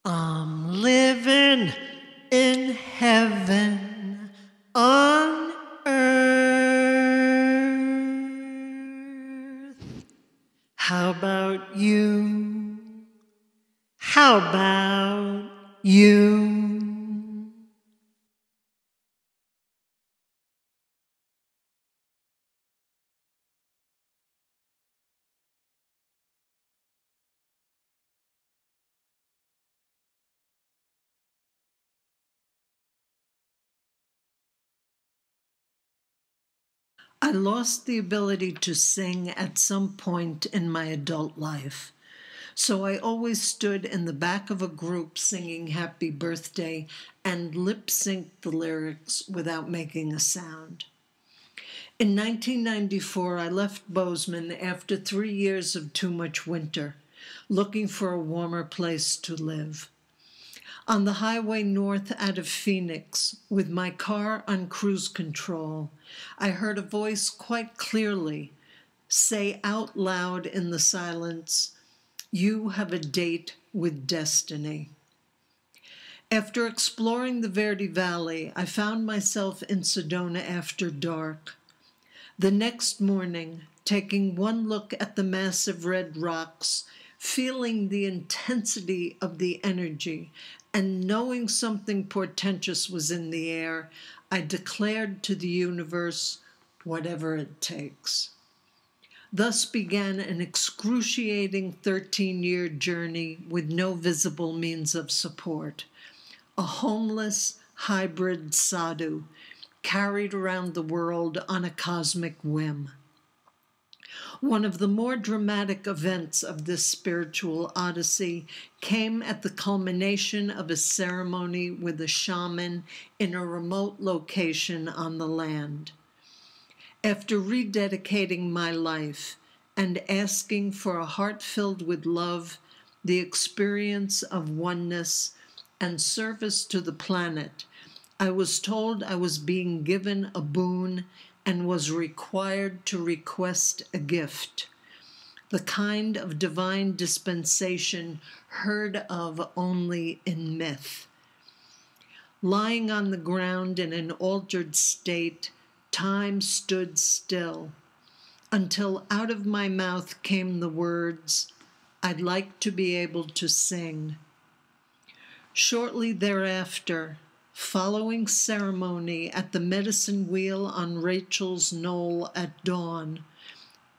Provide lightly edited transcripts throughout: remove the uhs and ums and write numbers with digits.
I'm living in heaven on earth. How about you? How about you? I lost the ability to sing at some point in my adult life. So I always stood in the back of a group singing Happy Birthday and lip synced the lyrics without making a sound. In 1994, I left Bozeman after 3 years of too much winter, looking for a warmer place to live. On the highway north out of Phoenix, with my car on cruise control, I heard a voice quite clearly say out loud in the silence, "You have a date with destiny." After exploring the Verde Valley, I found myself in Sedona after dark. The next morning, taking one look at the massive red rocks, feeling the intensity of the energy, and knowing something portentous was in the air, I declared to the universe, whatever it takes. Thus began an excruciating 13-year journey with no visible means of support. A homeless hybrid sadhu carried around the world on a cosmic whim. One of the more dramatic events of this spiritual odyssey came at the culmination of a ceremony with a shaman in a remote location on the land. After rededicating my life and asking for a heart filled with love, the experience of oneness, and service to the planet, I was told I was being given a boon and was required to request a gift, the kind of divine dispensation heard of only in myth. Lying on the ground in an altered state, time stood still, until out of my mouth came the words, "I'd like to be able to sing." Shortly thereafter, following ceremony at the medicine wheel on Rachel's Knoll at dawn,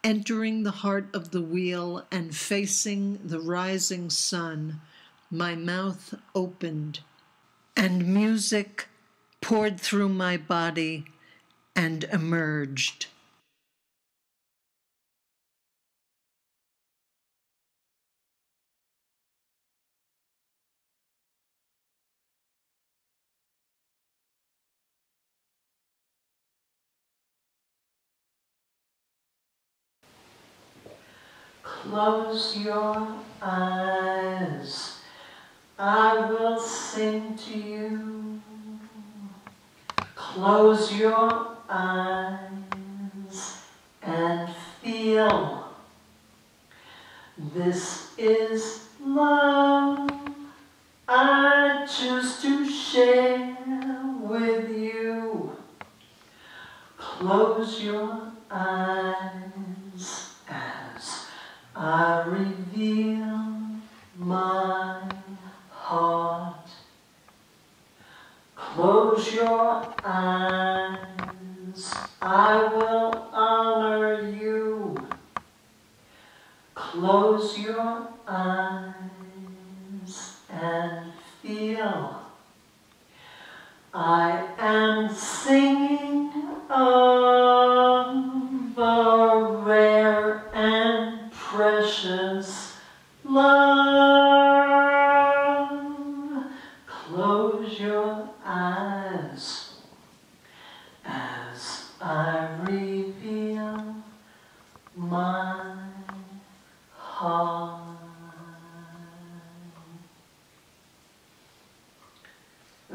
entering the heart of the wheel and facing the rising sun, my mouth opened, and music poured through my body and emerged. Close your eyes, I will sing to you. Close your eyes and feel. This is love I choose to share with you. Close your eyes as I reveal my heart. Close your eyes, I will honor you. Close your eyes and feel. I am singing of a rare and precious love. Close your eyes as I reveal my heart.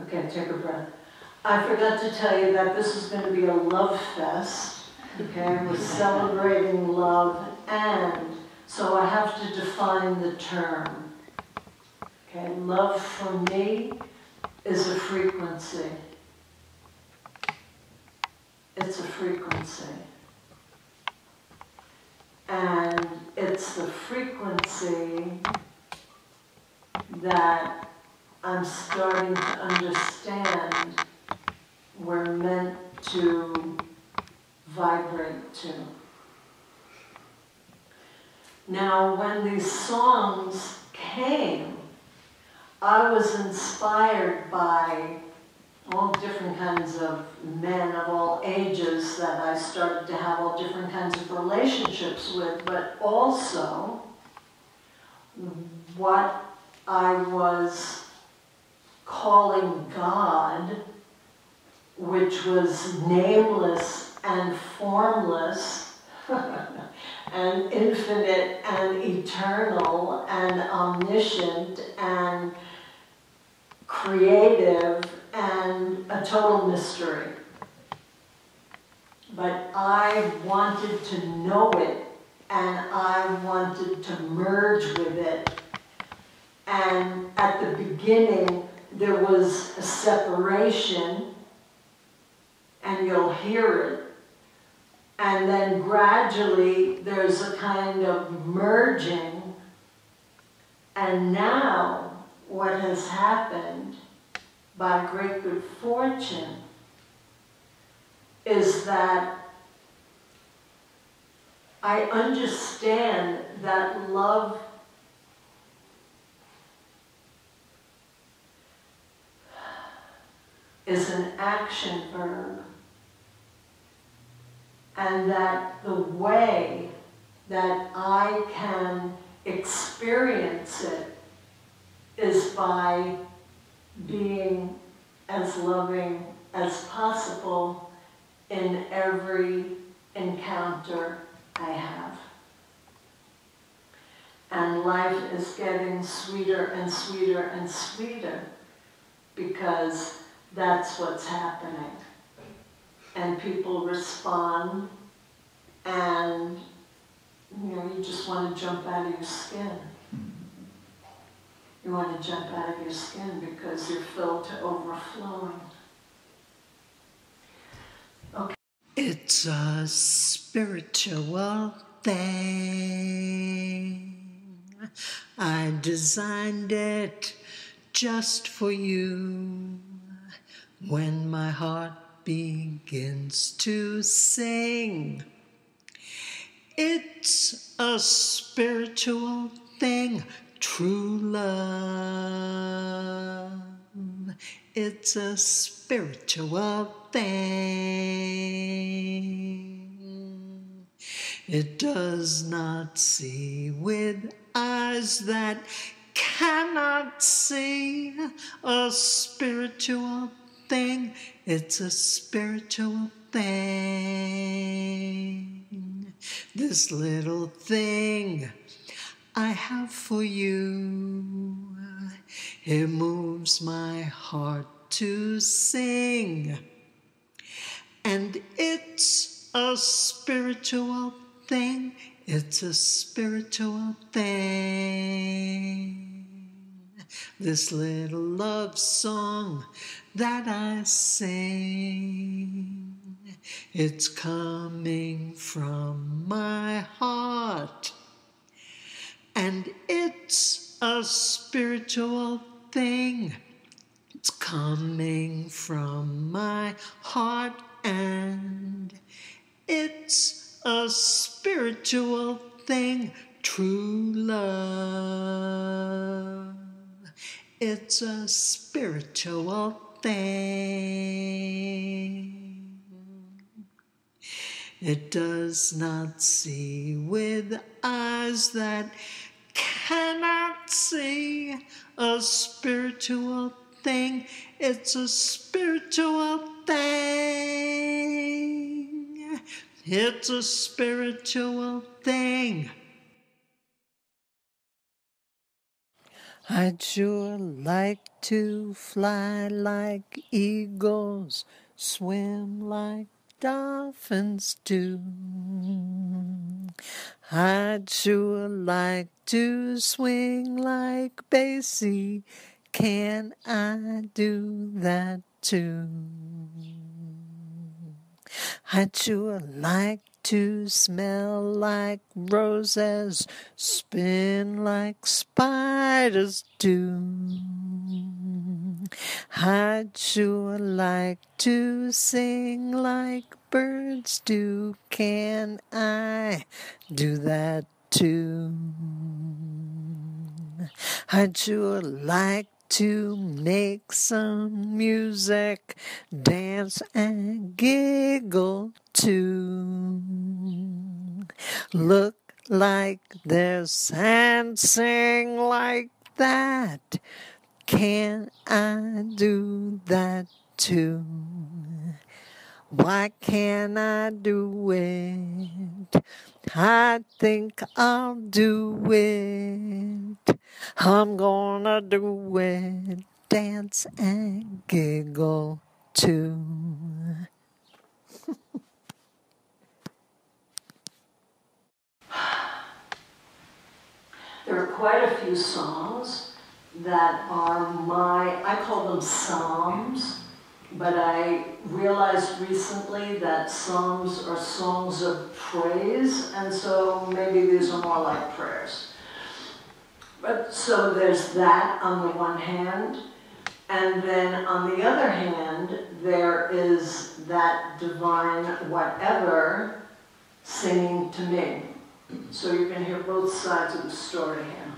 Okay, take a breath. I forgot to tell you that this is going to be a love fest. Okay, we're celebrating love, and so I have to define the term. Okay, love for me is a frequency. It's a frequency. And it's the frequency that I'm starting to understand we're meant to vibrate to. Now, when these songs came, I was inspired by all different kinds of men of all ages that I started to have all different kinds of relationships with, but also what I was calling God, which was nameless and formless and infinite and eternal and omniscient and creative and a total mystery. But I wanted to know it, and I wanted to merge with it. And at the beginning, there was a separation, and you'll hear it. And then gradually, there's a kind of merging. And now, what has happened, by great good fortune, is that I understand that love is an action verb, and that the way that I can experience it is by being as loving as possible in every encounter I have. And life is getting sweeter and sweeter and sweeter because that's what's happening. And people respond, and you just want to jump out of your skin. You want to jump out of your skin because you're filled to overflowing. Okay. It's a spiritual thing. I designed it just for you. When my heart begins to sing, it's a spiritual thing. True love, it's a spiritual thing. It does not see with eyes that cannot see. A spiritual thing, it's a spiritual thing. This little thing I have for you, it moves my heart to sing. And it's a spiritual thing, it's a spiritual thing. This little love song that I sing, it's coming from my heart. And it's a spiritual thing. It's coming from my heart, and it's a spiritual thing. True love, it's a spiritual thing. It does not see with eyes that cannot see. A spiritual thing, it's a spiritual thing. It's a spiritual thing. I'd sure like to fly like eagles, swim like dolphins do. I'd sure like to swing like Basie. Can I do that too? I'd sure like to smell like roses, spin like spiders do. I'd sure like to sing like birds do. Can I do that too? I'd sure like to make some music, dance and giggle too. Look like this and sing like that. Can I do that too? Why can't I do it? I think I'll do it. I'm gonna do it. Dance and giggle too. There are quite a few songs that are I call them psalms, but I realized recently that psalms are songs of praise, and so maybe these are more like prayers. But so there's that on the one hand, and then on the other hand, there is that divine whatever singing to me. So you can hear both sides of the story here.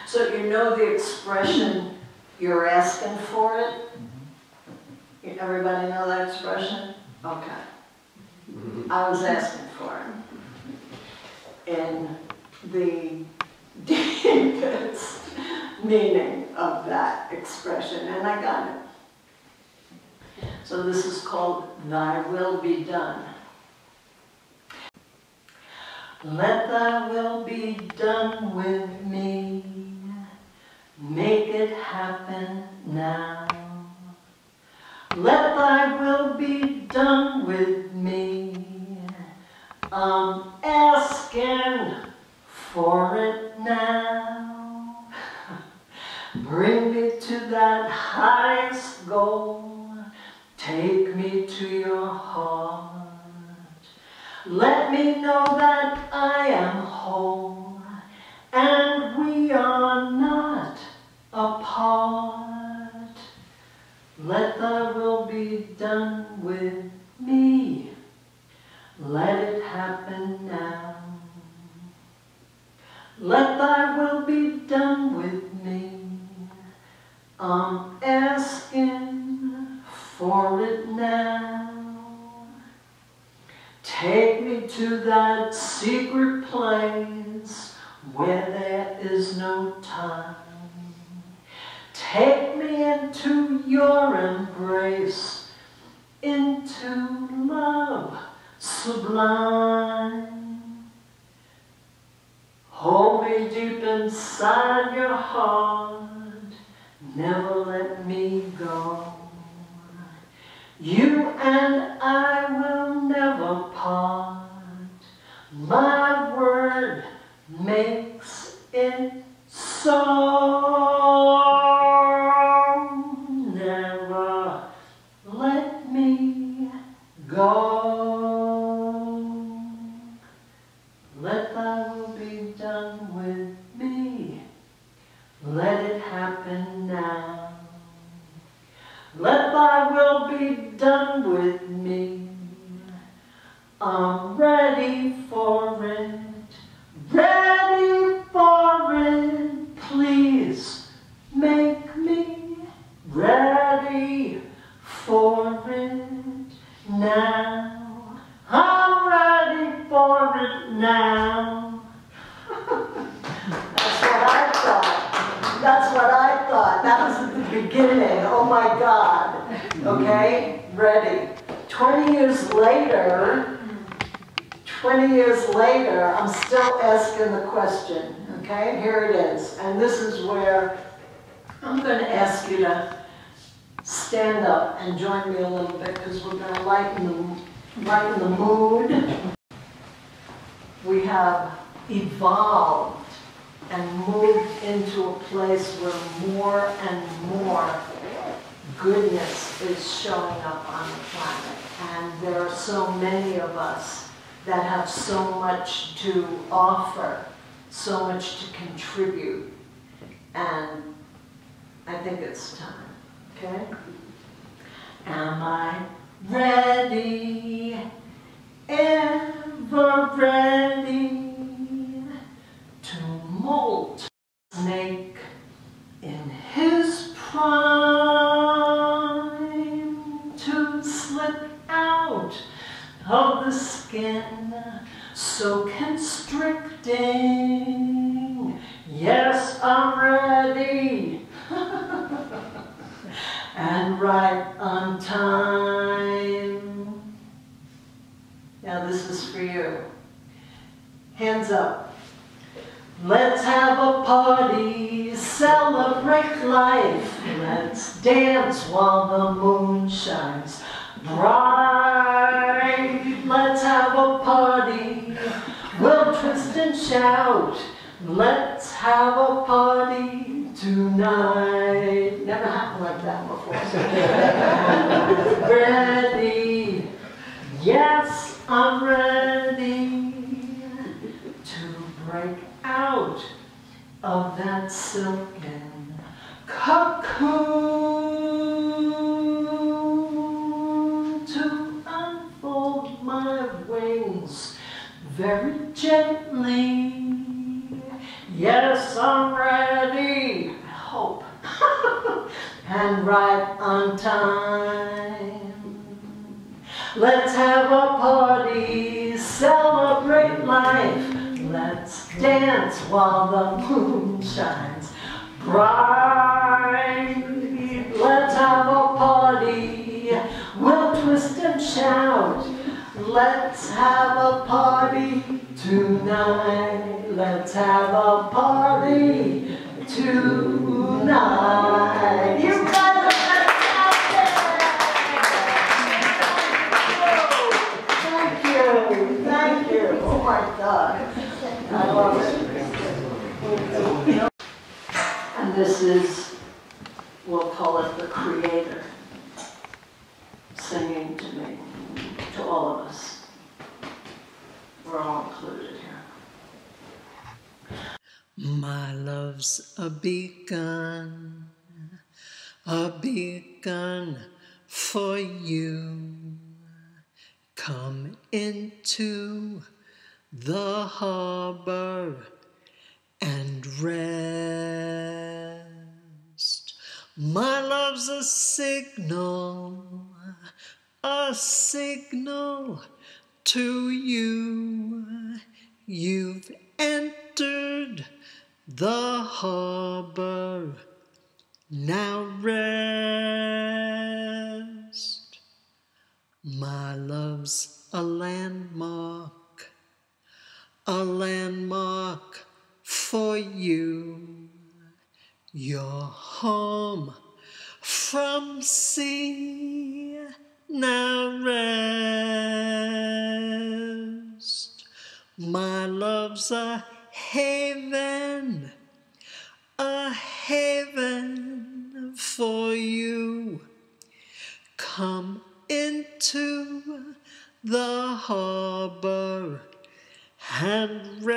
So you know the expression, you're asking for it? Everybody know that expression? Okay. I was asking for it in the deepest meaning of that expression, and I got it. So this is called Thy Will Be Done. Let thy will be done with me, make it happen now. Let thy will be done with me, I'm asking for it now. Bring me to that highest goal, take me to your heart. Let me know that I am whole, and we are not apart. Let thy will be done with me, let it happen now. Let thy will be done with me, I'm asking for it now. Take me to that secret place where there is no time. Take me into your embrace, into love sublime. Hold me deep inside your heart, never let me go. You and I will never part. My word makes it so. Never let me go. Let thy will be done with me. Let it happen now. Let thy will be done with me. I'm ready for it, ready for it. Please make me ready for it now. I'm ready for it now. That's what I thought. That's what I thought. That was at the beginning. Oh my God. Okay? Ready. 20 years later, I'm still asking the question. Okay? Here it is. And this is where I'm going to ask you to stand up and join me a little bit because we're going to lighten the mood. We have evolved and moved into a place where more and more goodness is showing up on the planet. And there are so many of us that have so much to offer, so much to contribute. And I think it's time, okay? Am I ready, ever ready to molt snake in his prime, to slip out of the skin so constricting? Yes, I'm ready. And right on time. Now this is for you. Hands up. Let's have a party, celebrate life. Let's dance while the moon shines bright. Let's have a party, we'll twist and shout. Let's have a party tonight. Never happened like that before. Ready? Yes, I'm ready to break out of that silken cocoon, to unfold my wings very gently. Yes, I'm ready, I hope, and right on time. Let's have a party, celebrate life. Let's dance while the moon shines bright. Let's have a party, we'll twist and shout. Let's have a party tonight. Let's have a party tonight. You guys are fantastic! Thank you, thank you. Oh my God, I love it. And this is, we'll call it the Creator singing to me, to all of us. We're all included here. My love's a beacon for you. Come into the harbor and rest. My love's a signal to you. You've entered the harbor, now rest. My love's a landmark for you. Your home from sea, now rest. My love's a haven for you. Come into the harbor and rest.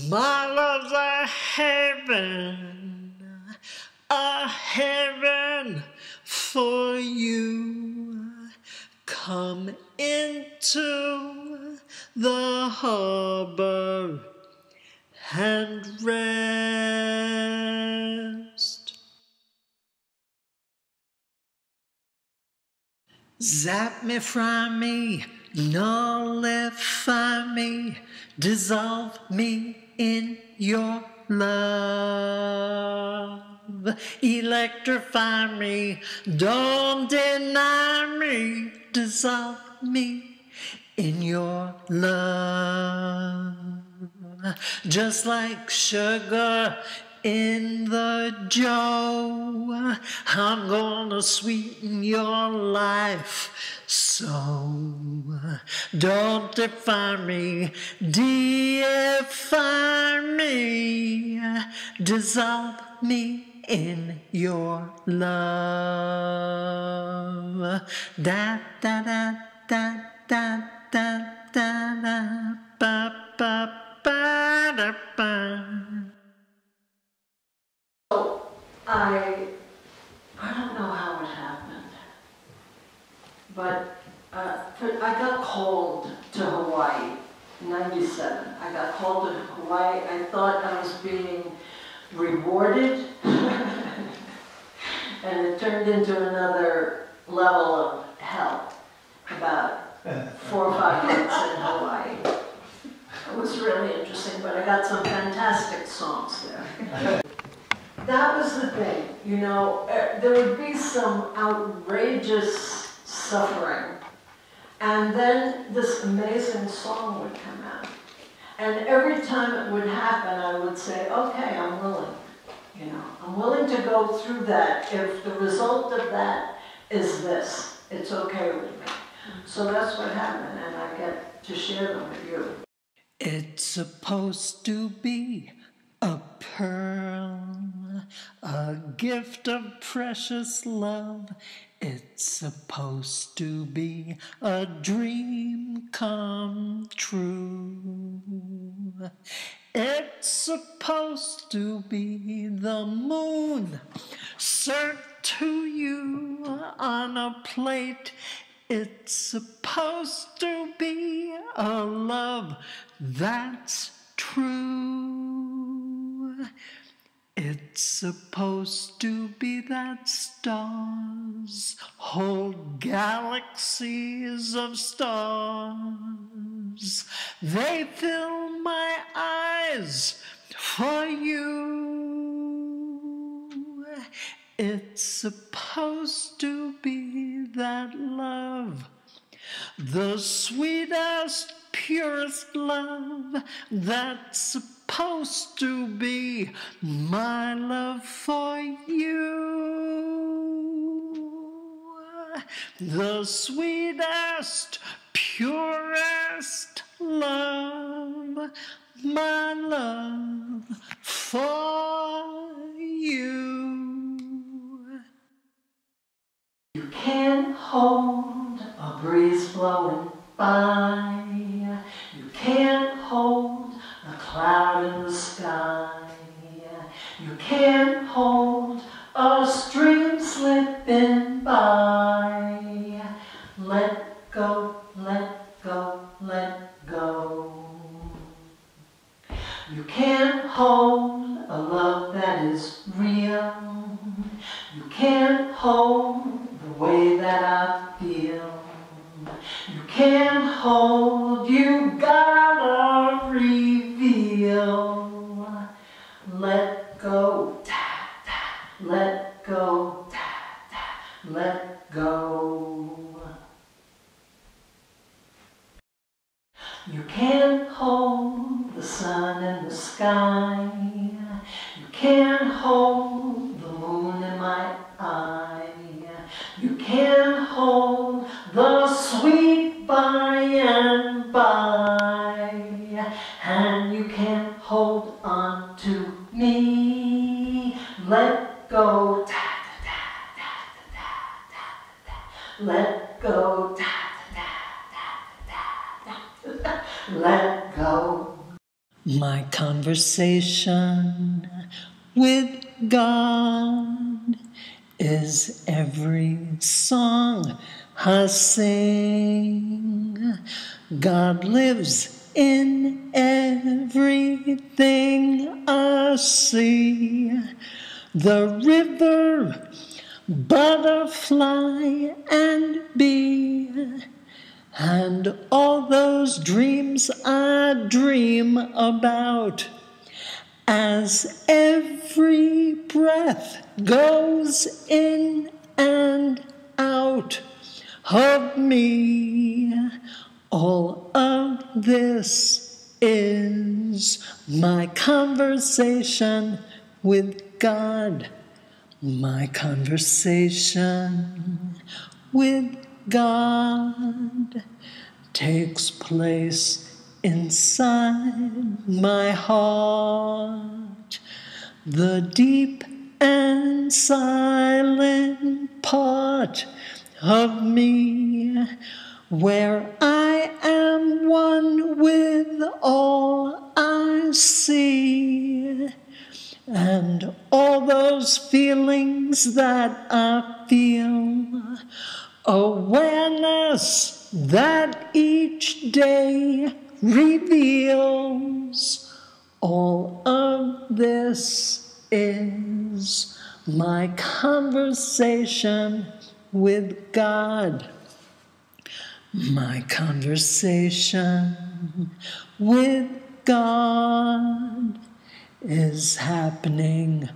My love's a heaven for you. Come into the harbor and rest. Zap me, fry me, nullify me, dissolve me in your love. Electrify me, don't deny me, dissolve me in your love. Just like sugar in the Joe. I'm gonna sweeten your life. So don't define me, deify me, dissolve me in your love. Da da da da da da da da ba ba ba da ba. So I don't know how it happened, but I got called to Hawaii in '97. I got called to Hawaii. I thought I was being rewarded, and it turned into another level of hell. About 4 or 5 months in Hawaii. It was really interesting, but I got some fantastic songs there. That was the thing, you know, there would be some outrageous suffering, and then this amazing song would come out. And every time it would happen, I would say, okay, I'm willing. You know, I'm willing to go through that if the result of that is this. It's okay with me. So that's what happened, and I get to share them with you. It's supposed to be a pearl, a gift of precious love. It's supposed to be a dream come true. It's supposed to be the moon served to you on a plate. It's supposed to be a love that's true. It's supposed to be that stars, whole galaxies of stars, they fill my eyes for you. It's supposed to be that love, the sweetest, purest love, that's supposed to be my love for you. The sweetest, purest love, my love for you. You can't hold a breeze blowing by. You can't hold a cloud in the sky. You can't hold a stream slipping by. Let go, let go, let go. You can't hold a love that is real. You can't hold the way that I feel. You can't hold, you gotta reveal. Let go, ta, ta, let go, ta, ta, let go. You can't hold the sun in the sky. You can't hold the moon in my eye. You can't hold the sweet by and by. And you can't hold on to me. Let go, ta ta ta ta ta ta. Let go, ta ta ta ta ta. Let go. My conversation with God is every song I sing. God lives in everything I see. The river, butterfly, and bee, and all those dreams I dream about. As every breath goes in and out of me, all of this is my conversation with God. My conversation with God takes place inside my heart. The deep and silent part of me, where I am one with all I see, and all those feelings that I feel, awareness that each day reveals. All of this is my conversation with God. My conversation with God is happening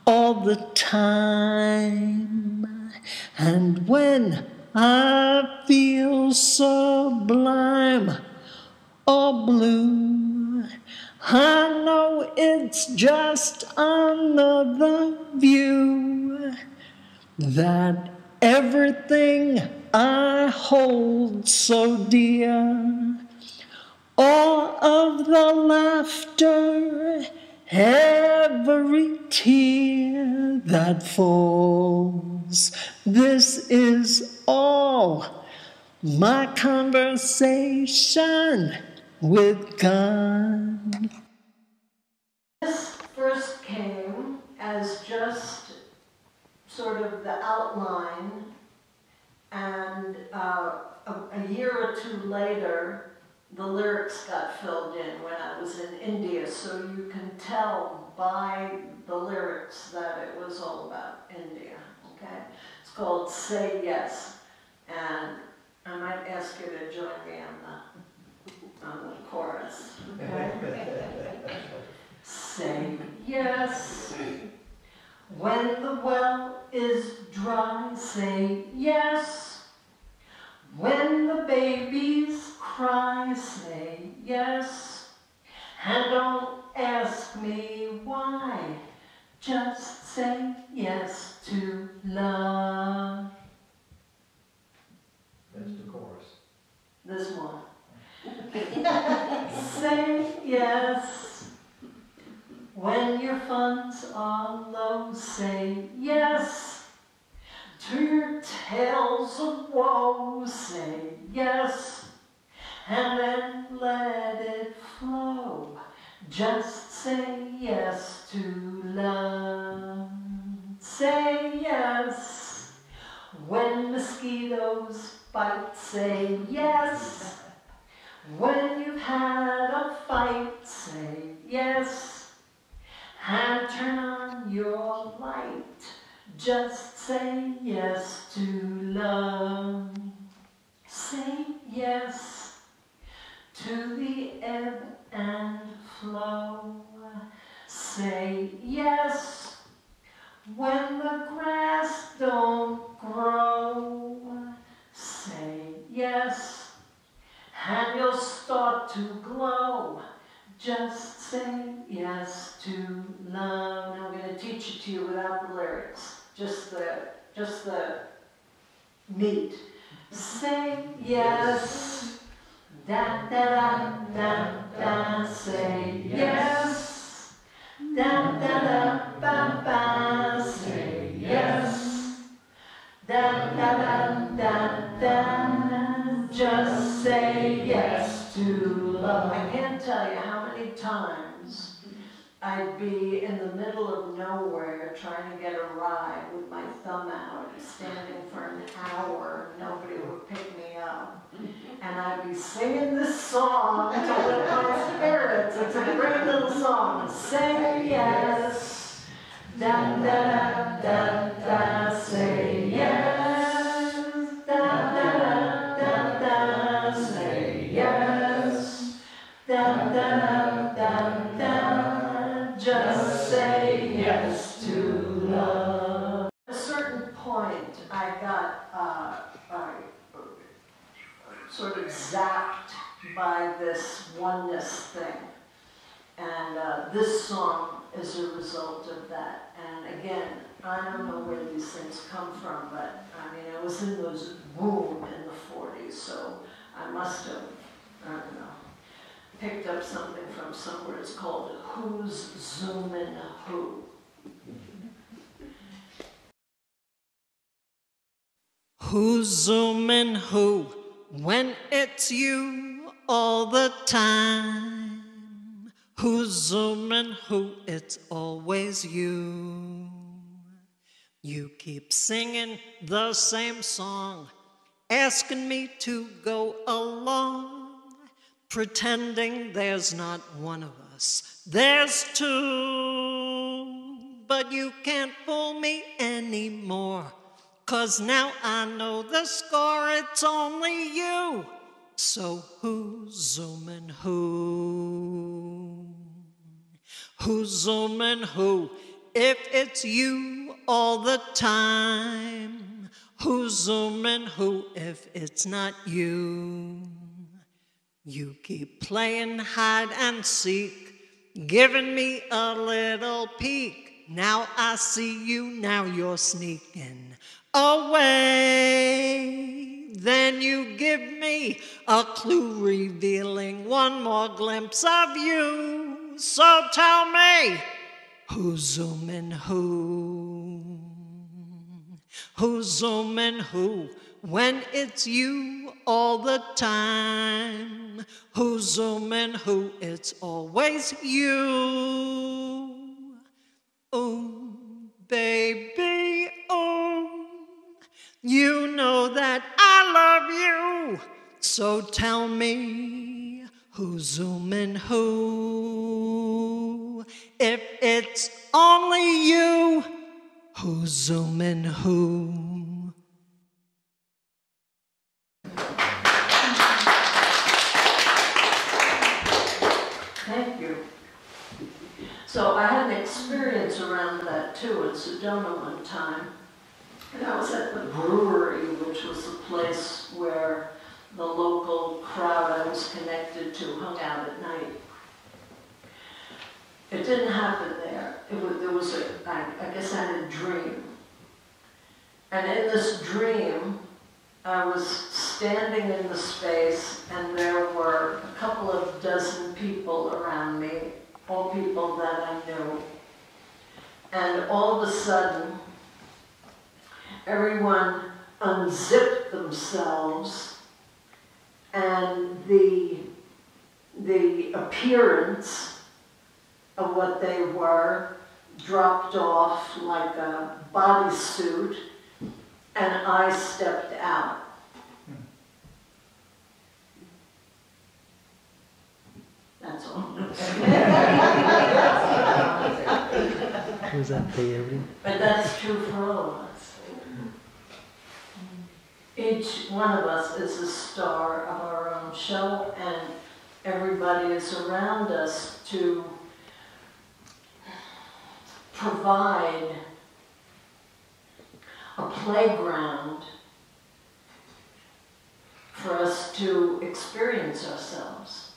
all the time. And when I feel sublime or blue, I know it's just another view that everything I hold so dear, all of the laughter, every tear that falls, this is all my conversation with God. This first came as just sort of the outline, and a year or two later, the lyrics got filled in when I was in India, so you can tell by the lyrics that it was all about India, okay? It's called Say Yes, and I might ask you to join me on the chorus, okay? Say yes. When the well is dry, say yes. When the babies cry, say yes. And don't ask me why, just say yes to love. That's the chorus. This one. Say yes. When your funds are low, say yes. To your tales of woe, say yes. And then let it flow. Just say yes to love. Say yes. When mosquitoes bite, say yes. When you've had a fight, say yes. And turn on your light. Just say yes to love. Say yes to the ebb and flow. Say yes when the grass don't grow. Say yes and you'll start to glow. Just say yes to love. Now I'm going to teach it to you without the lyrics. Just the meat. Say yes. Da da da da da. Say yes. Da da da ba ba. Say yes. Da da da da da. Just say yes to love. I can't tell you how many times I'd be in the middle of nowhere trying to get a ride with my thumb out, standing for an hour, nobody would pick me up. And I'd be singing this song to lift my spirits. It's a great little song. Say yes. Da da da da da. Say yes. Da da da da da. Say yes. Da da da da. Just say yes to love. At a certain point, I got sort of zapped by this oneness thing. And this song as a result of that. And again, I don't know where these things come from, but I mean, I was in those boom in the 40s, so I must have, I don't know, picked up something from somewhere. It's called Who's Zoomin' Who? Who's zooming who when it's you all the time? Who's zooming who? It's always you. You keep singing the same song, asking me to go along, pretending there's not one of us, there's two. But you can't fool me anymore, 'cause now I know the score, it's only you. So who's zooming who? Who's zooming who if it's you all the time? Who's zooming who if it's not you? You keep playing hide and seek, giving me a little peek. Now I see you, now you're sneaking away. Then you give me a clue, revealing one more glimpse of you. So tell me, who's zooming who? Who's zooming who when it's you all the time? Who's zooming who? It's always you. Oh, baby, oh, you know that I love you. So tell me, who's zooming who? If it's only you, who's zooming who? Thank you. So I had an experience around that too in Sedona one time. And I was at the brewery, which was the place where the local crowd I was connected to hung out at night. It didn't happen there. I guess I had a dream. And in this dream, I was standing in the space and there were a couple of dozen people around me, all people that I knew. And all of a sudden, everyone unzipped themselves and the appearance of what they were dropped off like a bodysuit, and I stepped out. That's all. Was that theory? But that's true for all of us. Each one of us is a star of our own show, and everybody is around us to provide a playground for us to experience ourselves.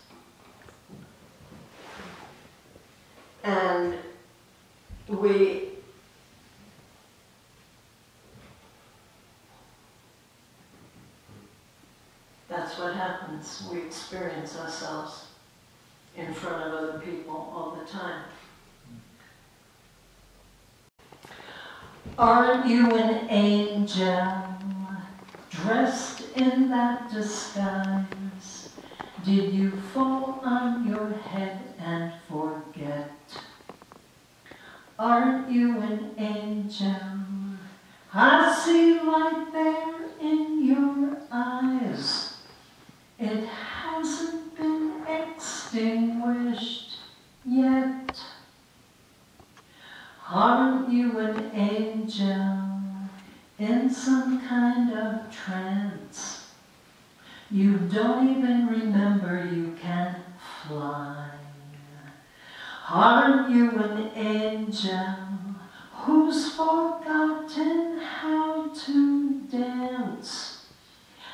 And that's what happens. We experience ourselves in front of other people all the time. Aren't you an angel dressed in that disguise? Did you fall on your head and forget? Aren't you an angel? I see light there in your eyes. It hasn't been extinguished yet. Aren't you an angel in some kind of trance? You don't even remember you can fly. Aren't you an angel who's forgotten how to dance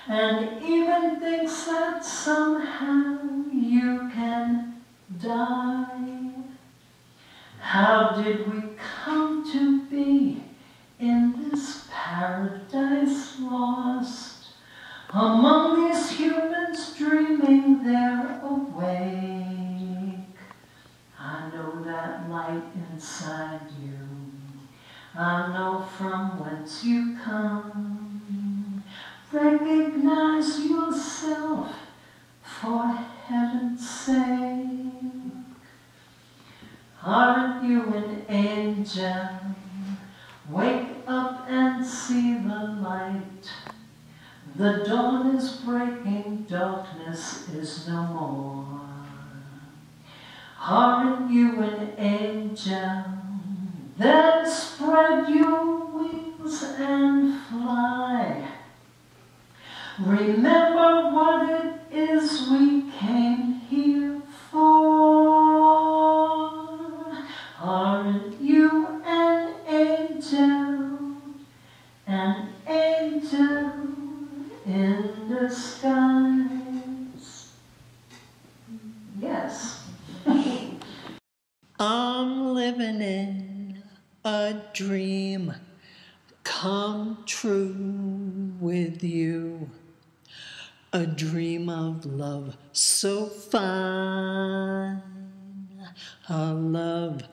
and even thinks that somehow you can die? How did we come to be in this paradise lost, among these humans dreaming they're awake? I know that light inside you, I know from whence you come. Recognize yourself, for heaven's sake. Aren't you an angel? Wake up and see the light. The dawn is breaking, darkness is no more. Aren't you an angel? Then spread your wings and fly. Remember what it is we came here for. Aren't you an angel? An angel in disguise? Yes. I'm living in a dream come true with you. A dream of love so fine, a love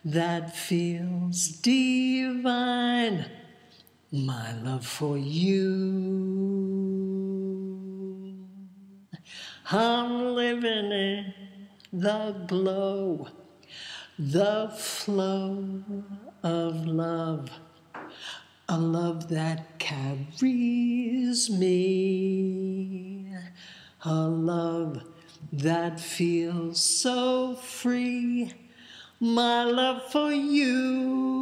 that feels divine, my love for you. I'm living in the glow, the flow of love, a love that carries me, a love that feels so free, my love for you.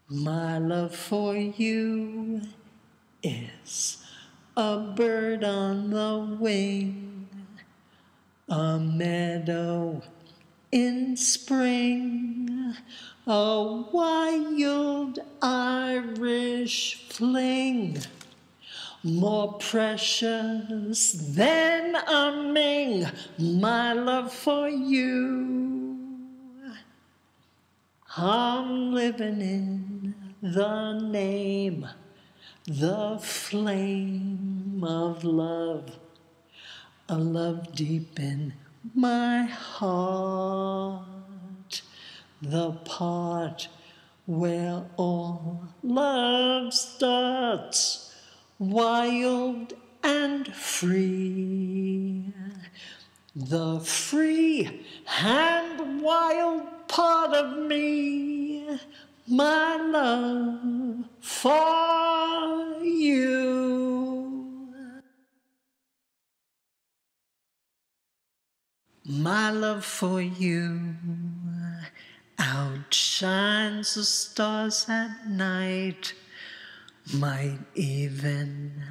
My love for you is a bird on the wing, a meadow in spring, a wild Irish fling, more precious than a Ming, my love for you. I'm living in the name, the flame of love, a love deep in my heart, the part where all love starts, wild and free. The free and wild part of me, my love for you. My love for you outshines the stars at night, might even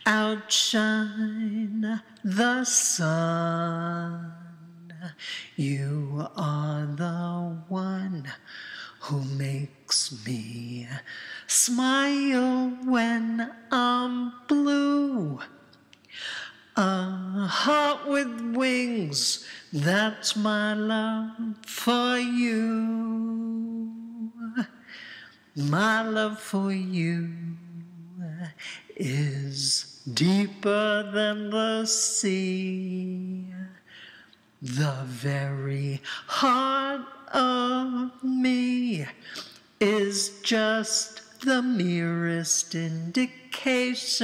outshine the sun. You are the one who makes me smile when I'm blue. A heart with wings, that's my love for you. My love for you is deeper than the sea. The very heart of me is just the merest indication.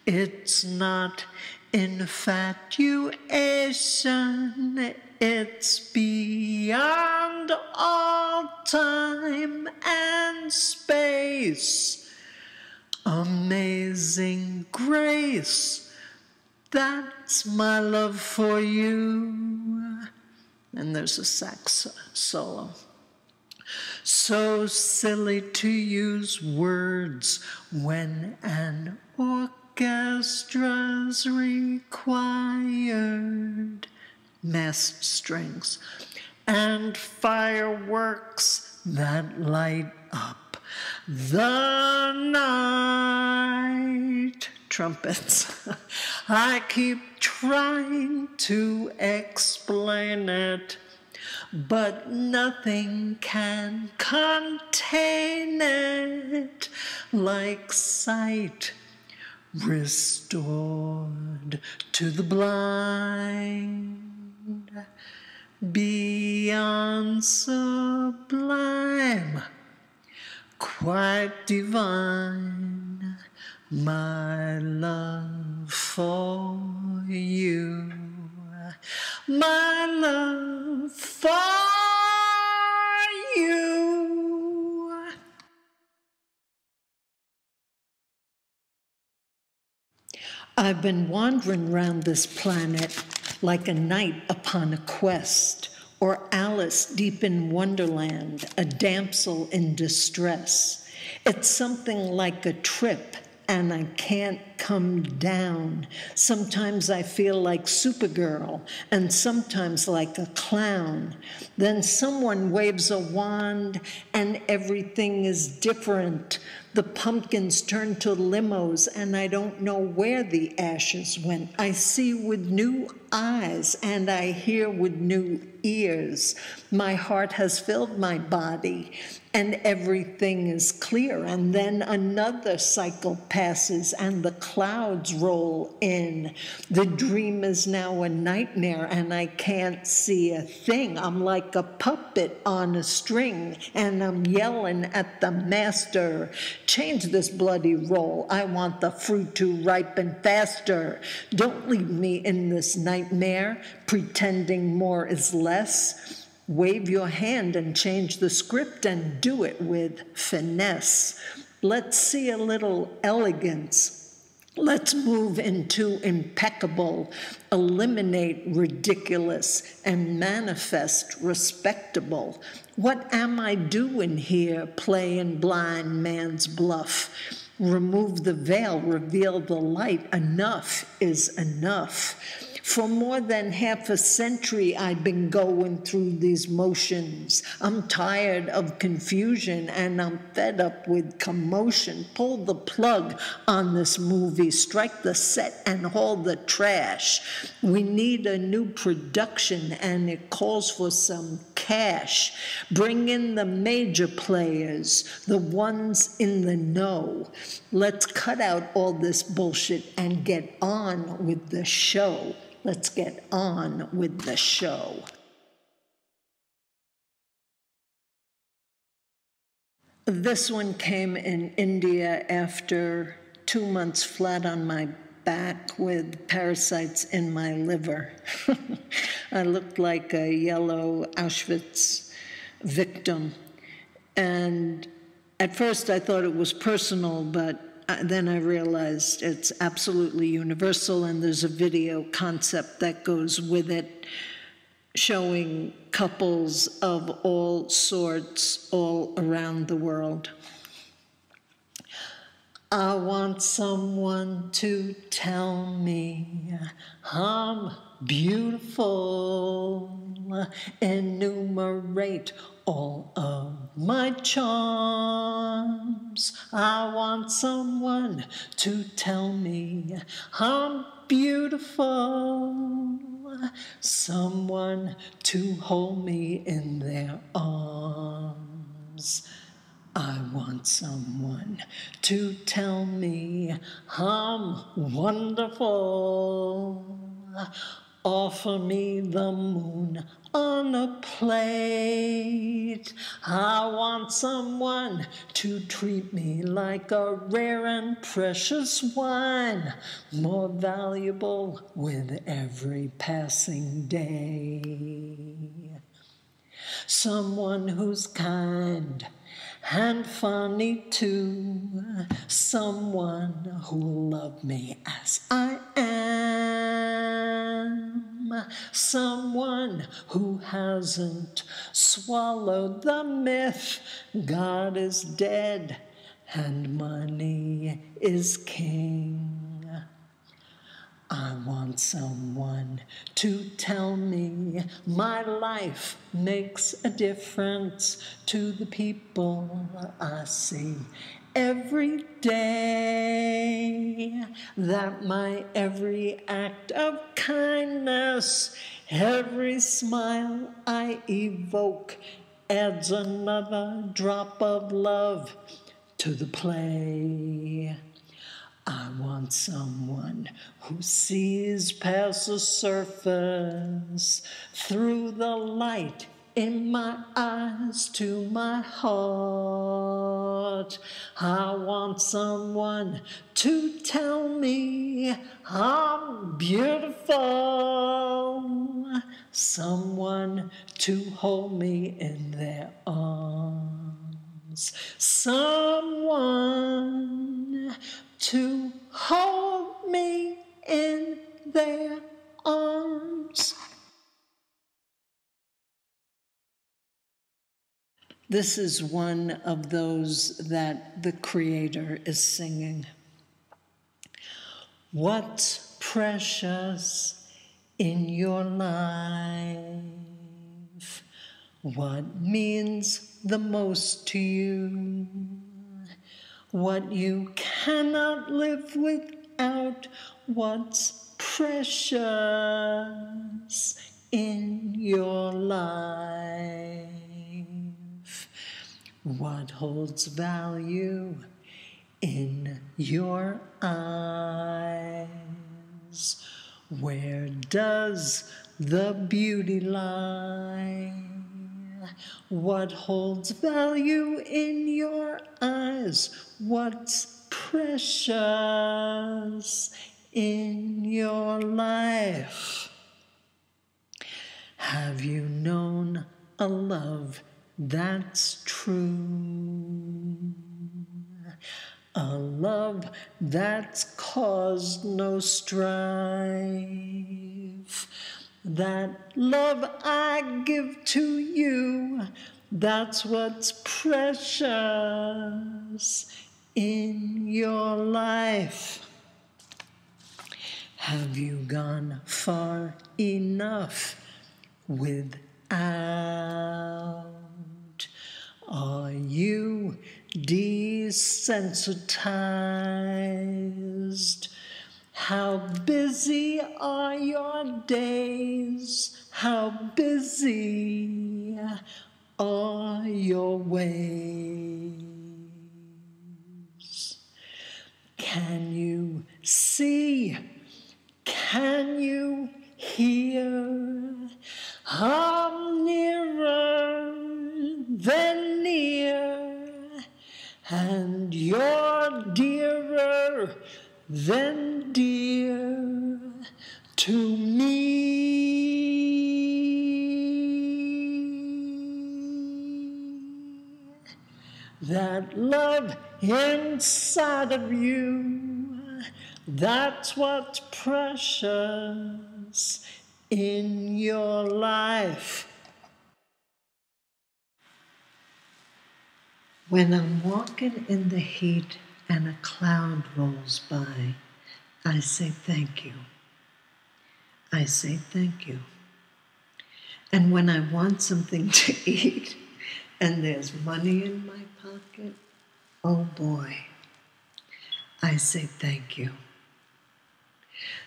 It's not infatuation, it's beyond all time and space. Amazing grace, that's my love for you. And there's a sax solo. So silly to use words when an orchestra's required. Massed strings and fireworks that light up the night. trumpets. I keep trying to explain it, but nothing can contain it like sight restored to the blind, beyond sublime, quite divine, my love for you, my love for you. I've been wandering round this planet like a knight upon a quest, or Alice deep in Wonderland, a damsel in distress. It's something like a trip, and I can't come down. Sometimes I feel like Supergirl, and sometimes like a clown. Then someone waves a wand, and everything is different. The pumpkins turn to limos, and I don't know where the ashes went. I see with new eyes, and I hear with new ears. My heart has filled my body, and everything is clear. And then another cycle passes, and the clouds roll in. The dream is now a nightmare, and I can't see a thing. I'm like a puppet on a string, and I'm yelling at the master, change this bloody roll. I want the fruit to ripen faster. Don't leave me in this nightmare, pretending more is less. Wave your hand and change the script, and do it with finesse. Let's see a little elegance. Let's move into impeccable, eliminate ridiculous, and manifest respectable. What am I doing here, playing blind man's bluff? Remove the veil, reveal the light. Enough is enough. For more than half a century, I've been going through these motions. I'm tired of confusion, and I'm fed up with commotion. Pull the plug on this movie, strike the set, and haul the trash. We need a new production, and it calls for some cash. Bring in the major players, the ones in the know. Let's cut out all this bullshit and get on with the show. Let's get on with the show. This one came in India after 2 months flat on my back with parasites in my liver. I looked like a yellow Auschwitz victim. And at first I thought it was personal, but then I realized it's absolutely universal, and there's a video concept that goes with it, showing couples of all sorts all around the world. I want someone to tell me I'm beautiful, enumerate all of my charms. I want someone to tell me I'm beautiful, someone to hold me in their arms. I want someone to tell me I'm wonderful. Offer me the moon on a plate. I want someone to treat me like a rare and precious wine, more valuable with every passing day. Someone who's kind and funny too, someone who'll love me as I am, someone who hasn't swallowed the myth God is dead and money is king. I want someone to tell me my life makes a difference to the people I see every day, that my every act of kindness, every smile I evoke adds another drop of love to the play. I want someone who sees past the surface, through the light in my eyes to my heart. I want someone to tell me I'm beautiful, someone to hold me in their arms, someone to hold me in their arms. This is one of those that the Creator is singing. What's precious in your life? What means the most to you? What you cannot live without? What's precious in your life? What holds value in your eyes? Where does the beauty lie? What holds value in your eyes? What's precious in your life? Have you known a love that's true? A love that's caused no strife. That love I give to you, that's what's precious in your life. Have you gone far enough without? Are you desensitized? How busy are your days? How busy are your ways? Can you see? Can you hear? I'm nearer than near, and you're dearer than dear to me. That love inside of you, that's what's precious in your life. When I'm walking in the heat and a cloud rolls by, I say thank you. I say thank you. And when I want something to eat and there's money in my pocket, oh boy, I say thank you.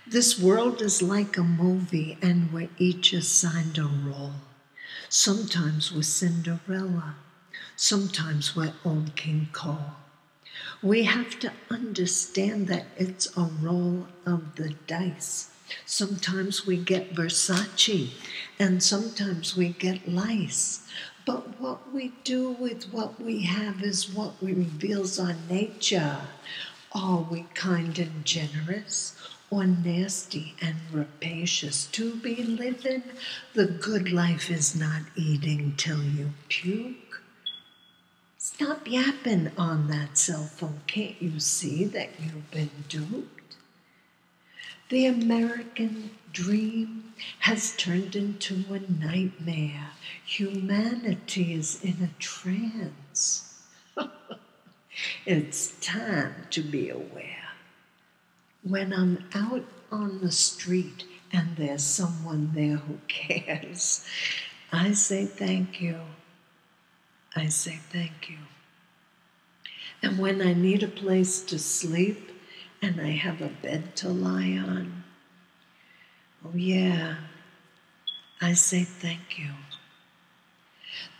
This world is like a movie and we're each assigned a role. Sometimes we're Cinderella. Sometimes we're Old King Cole. We have to understand that it's a roll of the dice. Sometimes we get Versace, and sometimes we get lice. But what we do with what we have is what reveals our nature. Are we kind and generous, or nasty and rapacious? To be living, the good life is not eating till you puke. Stop yapping on that cell phone. Can't you see that you've been duped? The American dream has turned into a nightmare. Humanity is in a trance. It's time to be aware. When I'm out on the street and there's someone there who cares, I say thank you. I say thank you. And when I need a place to sleep and I have a bed to lie on, oh yeah, I say thank you.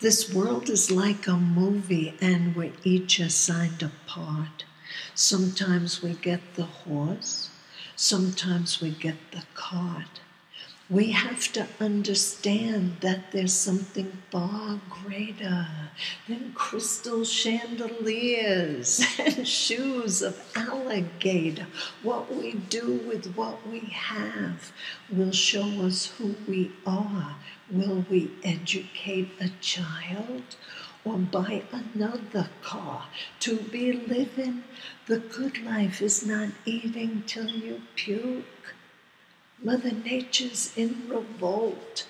This world is like a movie and we're each assigned a part. Sometimes we get the horse, sometimes we get the cart. We have to understand that there's something far greater than crystal chandeliers and shoes of alligator. What we do with what we have will show us who we are. Will we educate a child or buy another car to be living? The good life is not eating till you puke. Mother Nature's in revolt,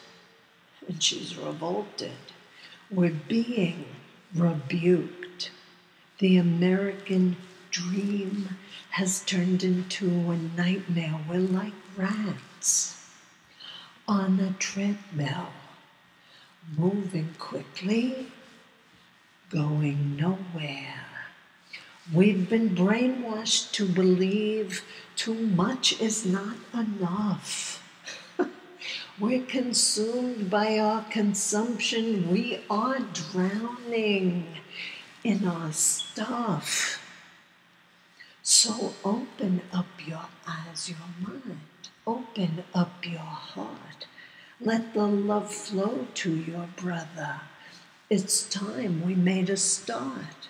and she's revolted. We're being rebuked. The American dream has turned into a nightmare. We're like rats on a treadmill, moving quickly, going nowhere. We've been brainwashed to believe too much is not enough. We're consumed by our consumption. We are drowning in our stuff. So open up your eyes, your mind. Open up your heart. Let the love flow to your brother. It's time we made a start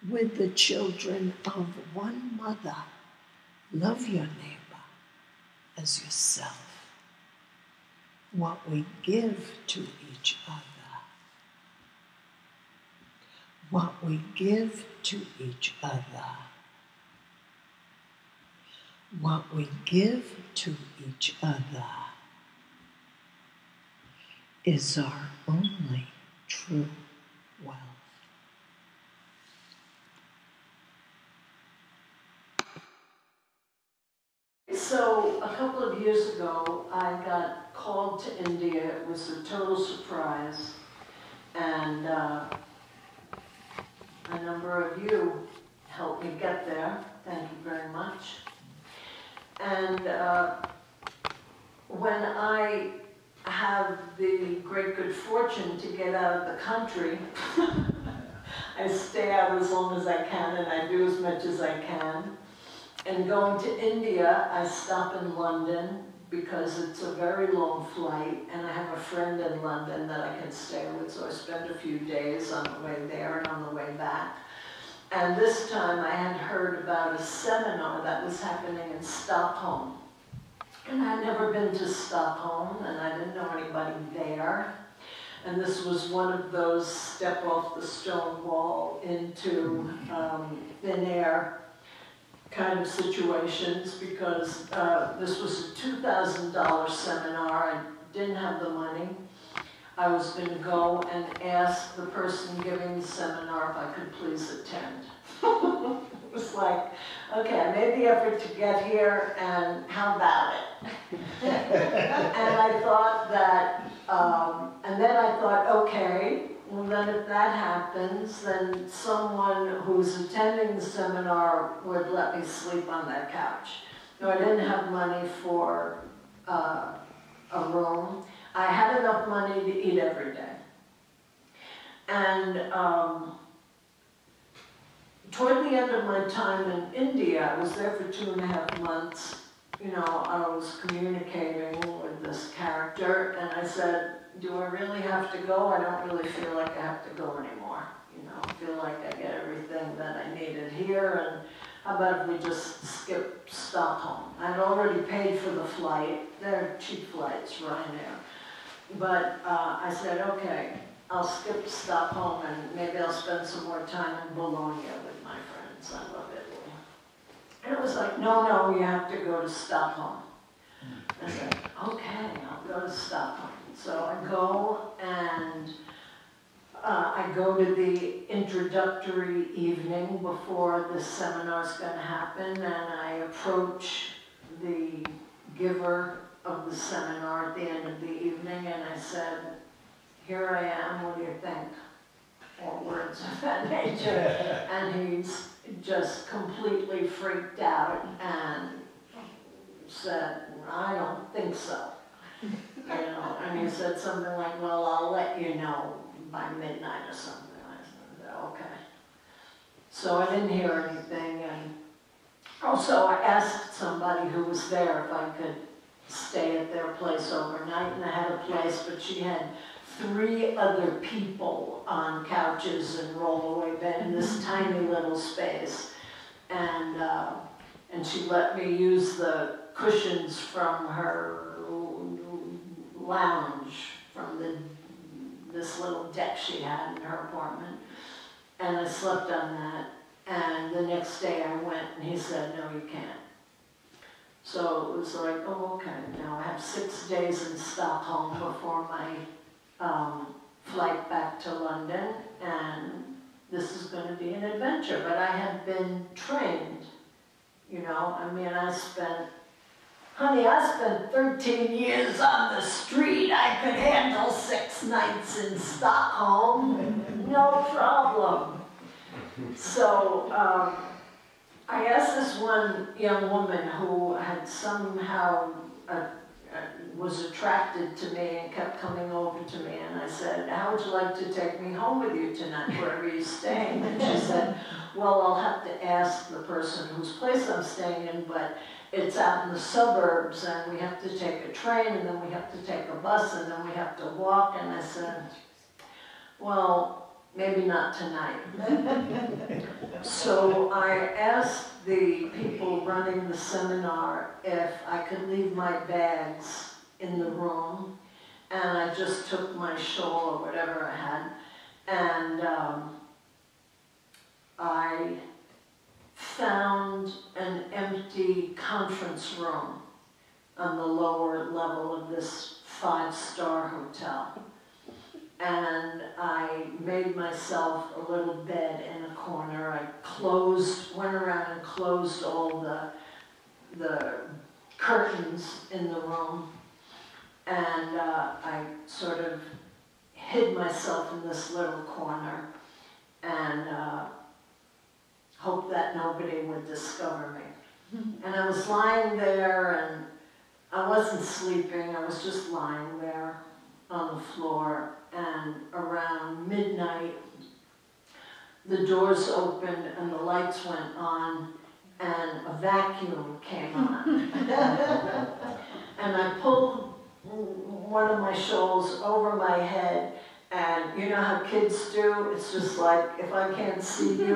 with the children of one mother. Love your neighbor as yourself. What we give to each other. What we give to each other. What we give to each other is our only true wealth. So a couple of years ago, I got called to India. It was a total surprise. And a number of you helped me get there. Thank you very much. And when I have the great good fortune to get out of the country, I stay out as long as I can and I do as much as I can. And going to India, I stop in London because it's a very long flight and I have a friend in London that I can stay with, so I spend a few days on the way there and on the way back. And this time I had heard about a seminar that was happening in Stockholm. And I'd never been to Stockholm and I didn't know anybody there. And this was one of those step off the stone wall into thin air kind of situations, because this was a $2,000 seminar. I didn't have the money. I was going to go and ask the person giving the seminar if I could please attend. It was like, okay, I made the effort to get here, and how about it? And I thought that, and then I thought, okay, well then if that happens, then someone who's attending the seminar would let me sleep on their couch. No, I didn't have money for a room. I had enough money to eat every day. And toward the end of my time in India, I was there for 2.5 months. You know, I was communicating with this character, and I said, do I really have to go? I don't really feel like I have to go anymore. You know, I feel like I get everything that I needed here, and how about if we just skip Stockholm? I'd already paid for the flight. They're cheap flights, Ryanair. But I said, okay, I'll skip Stockholm and maybe I'll spend some more time in Bologna with my friends. I love Italy. And it was like, no, you have to go to Stockholm. I said, okay, I'll go to Stockholm. So I go and I go to the introductory evening before the seminar's going to happen, and I approach the giver of the seminar at the end of the evening, and I said, here I am, what do you think? Or words of that nature. And just completely freaked out and said, I don't think so. You know, and he said something like, well, I'll let you know by midnight or something. I said, okay. So I didn't hear anything, and also I asked somebody who was there if I could stay at their place overnight, and I had a place, but she had 3 other people on couches and rollaway bed in this tiny little space, and she let me use the cushions from her lounge, from this little deck she had in her apartment, and I slept on that. And the next day I went, and he said, no, you can't. So it was like, oh, okay, now I have 6 days in Stockholm before my flight back to London, and this is going to be an adventure. But I had been trained, you know, I mean, I spent 13 years on the street. I could handle 6 nights in Stockholm, no problem. So I asked this one young woman who had somehow was attracted to me and kept coming over to me, and I said, how would you like to take me home with you tonight, wherever you're staying? And she said, well, I'll have to ask the person whose place I'm staying in, but it's out in the suburbs, and we have to take a train, and then we have to take a bus, and then we have to walk. And I said, well, maybe not tonight. So I asked the people running the seminar if I could leave my bags in the room, and I just took my shawl or whatever I had, and I found an empty conference room on the lower level of this 5-star hotel. And I made myself a little bed in a corner. I went around and closed all the curtains in the room. And I sort of hid myself in this little corner and hoped that nobody would discover me. And I was lying there, and I wasn't sleeping, I was just lying there on the floor, and around midnight the doors opened and the lights went on and a vacuum came on. And I pulled one of my shawls over my head, and you know how kids do? It's just like, if I can't see you,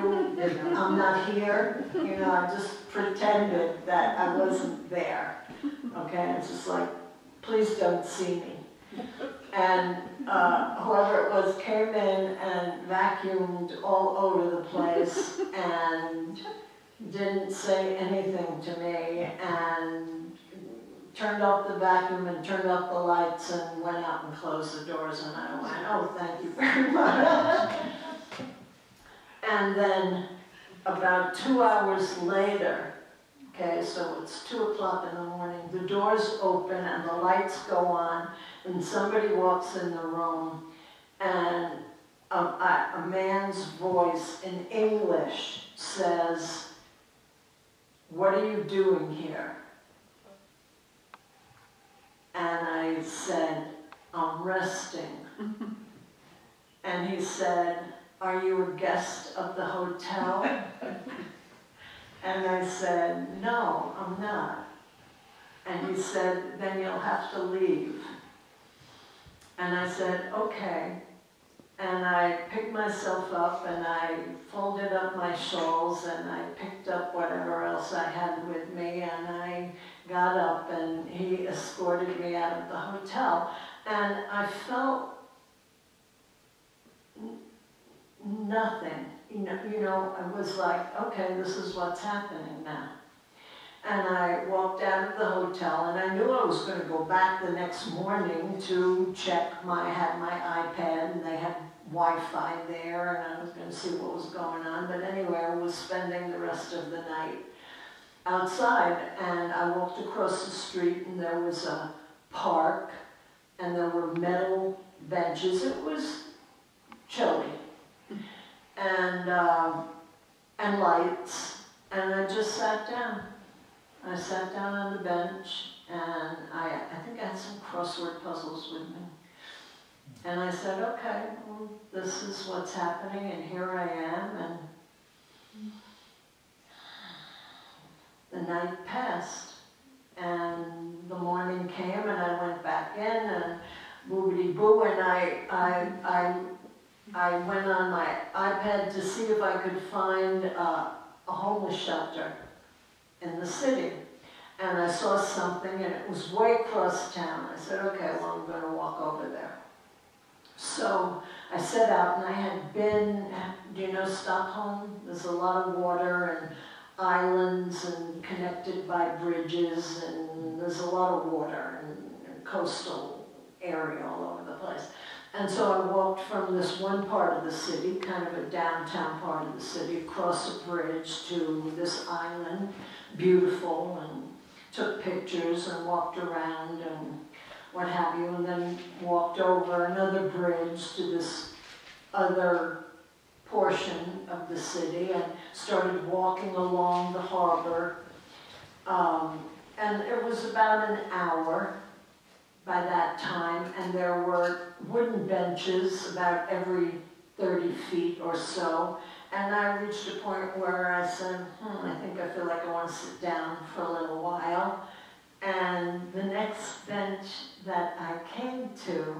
I'm not here. You know, I just pretended that I wasn't there. Okay, it's just like, please don't see me. And whoever it was came in and vacuumed all over the place and didn't say anything to me, and turned off the vacuum and turned off the lights and went out and closed the doors, and I went, oh, thank you very much. And then about 2 hours later, okay, so it's 2 o'clock in the morning, the doors open and the lights go on, and somebody walks in the room, and a man's voice in English says, what are you doing here? And I said, I'm resting. And he said, are you a guest of the hotel? And I said, no, I'm not. And he said, then you'll have to leave. And I said, okay. And I picked myself up, and I folded up my shawls, and I picked up whatever else I had with me, and I got up, and he escorted me out of the hotel. And I felt nothing. You know, I was like, okay, this is what's happening now. And I walked out of the hotel, and I knew I was going to go back the next morning to check I had my iPad, and they had Wi-Fi there, and I was going to see what was going on. But anyway, I was spending the rest of the night outside, and I walked across the street, and there was a park, and there were metal benches. It was chilly. And and lights, and I just sat down. I sat down on the bench, and I think I had some crossword puzzles with me. And I said, okay, well, this is what's happening, and here I am, and the night passed, and the morning came, and I went back in, and boobity-boo, and I went on my iPad to see if I could find a homeless shelter in the city. And I saw something, and it was way across town. I said, okay, well, I'm going to walk over there. So I set out, and I had been, do you know Stockholm? There's a lot of water and islands and connected by bridges, and there's a lot of water and coastal area all over the place. And so I walked from this one part of the city, kind of a downtown part of the city, across a bridge to this island, beautiful, and took pictures and walked around and what have you, and then walked over another bridge to this other portion of the city and started walking along the harbor. And it was about an hour by that time, and there were wooden benches about every 30 feet or so. And I reached a point where I said, I think I feel like I want to sit down for a little while. And the next bench that I came to,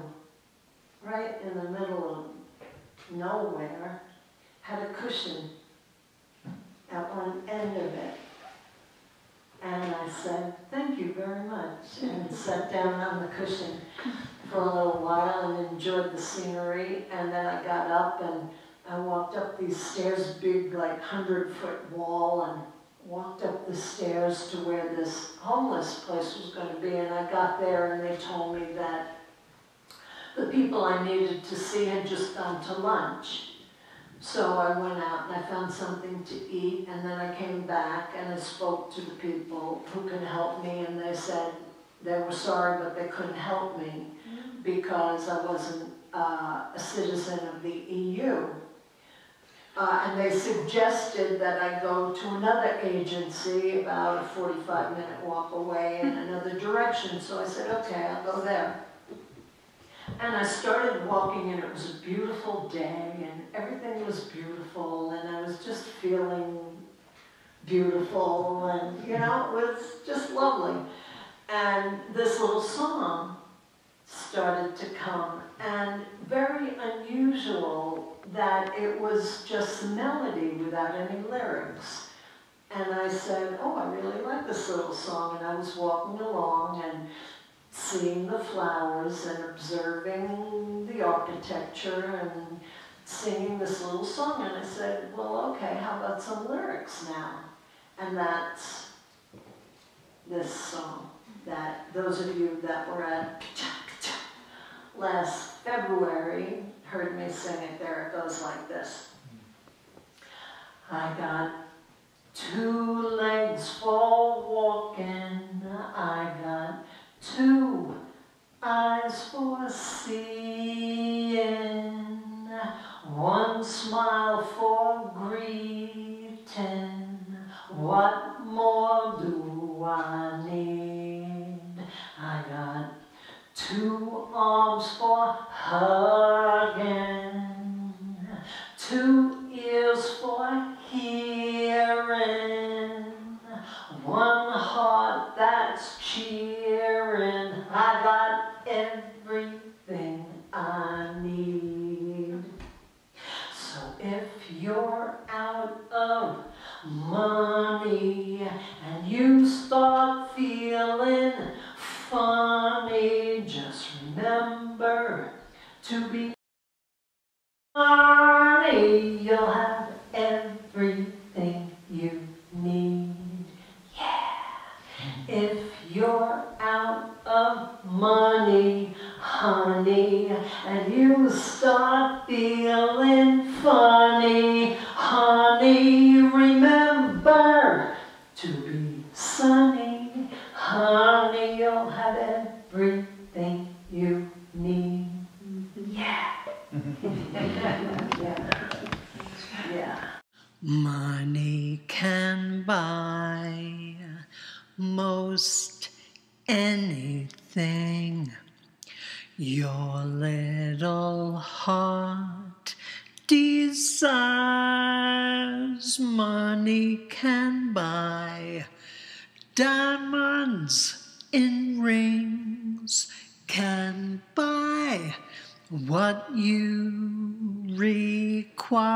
right in the middle of nowhere, had a cushion at one end of it. And I said, thank you very much, and sat down on the cushion for a little while and enjoyed the scenery. And then I got up and I walked up these stairs, big, like 100-foot wall, and walked up the stairs to where this homeless place was going to be. And I got there, and they told me that the people I needed to see had just gone to lunch. So I went out and I found something to eat, and then I came back and I spoke to the people who could help me, and they said they were sorry, but they couldn't help me because I wasn't a citizen of the EU. And they suggested that I go to another agency about a 45-minute walk away in another direction. So I said, okay, I'll go there. And I started walking, and it was a beautiful day, and everything was beautiful, and I was just feeling beautiful, and, you know, it was just lovely. And this little song started to come, and very unusual that it was just melody without any lyrics. And I said, oh, I really like this little song, and I was walking along and seeing the flowers and observing the architecture and singing this little song. And I said, well, okay, how about some lyrics now? And that's this song that those of you that were at last February heard me sing it. There it goes like this. I got 2 legs for walking, I got 2 eyes for seeing, 1 smile for greeting. What more do I need? I got 2 arms for hugging, 2 ears for hearing, 1 heart that's cheering. I got everything I need. So if you're out of money and you start feeling funny, just remember to be funny. You'll have everything you need. If you're out of money, honey, and you start feeling funny, honey, remember to be sunny. Honey, you'll have everything you need. Yeah. Yeah. Yeah. Money can buy most anything your little heart desires. Money can buy diamonds in rings, can buy what you require.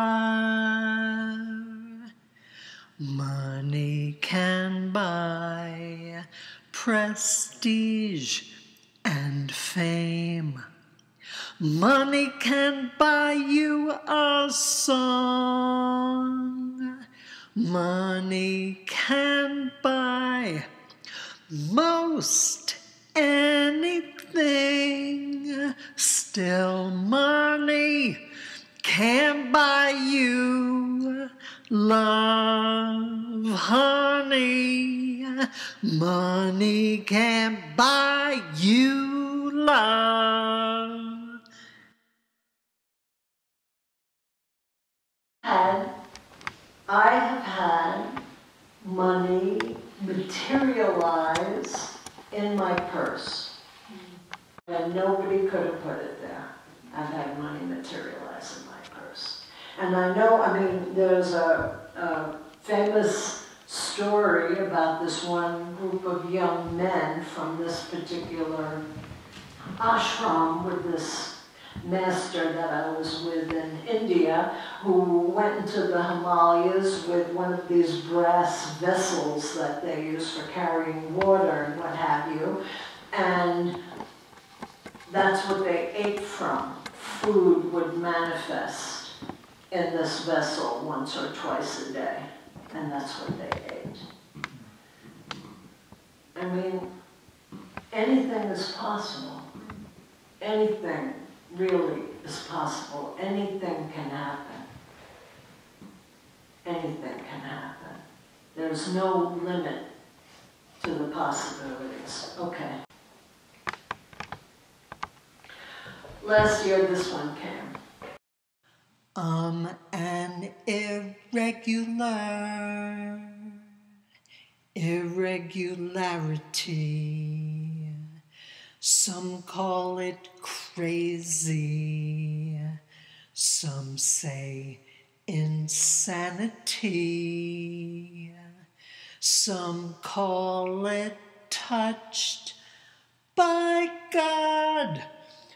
Money can buy prestige and fame. Money can buy you a song. Money can buy most anything. Still, money can't buy you love, honey. Money can't buy you love. I have had money materialize in my purse. And nobody could have put it there. I've had money materialize in my purse. And I know, there's a famous story about this one group of young men from this particular ashram with this master that I was with in India, who went into the Himalayas with one of these brass vessels that they use for carrying water and what have you. And that's what they ate from. Food would manifest in this vessel once or twice a day, and that's what they ate. Anything is possible. Anything really is possible. Anything can happen. Anything can happen. There's no limit to the possibilities. Okay. Last year, this one came. An irregularity. Some call it crazy. Some say insanity. Some call it touched by God.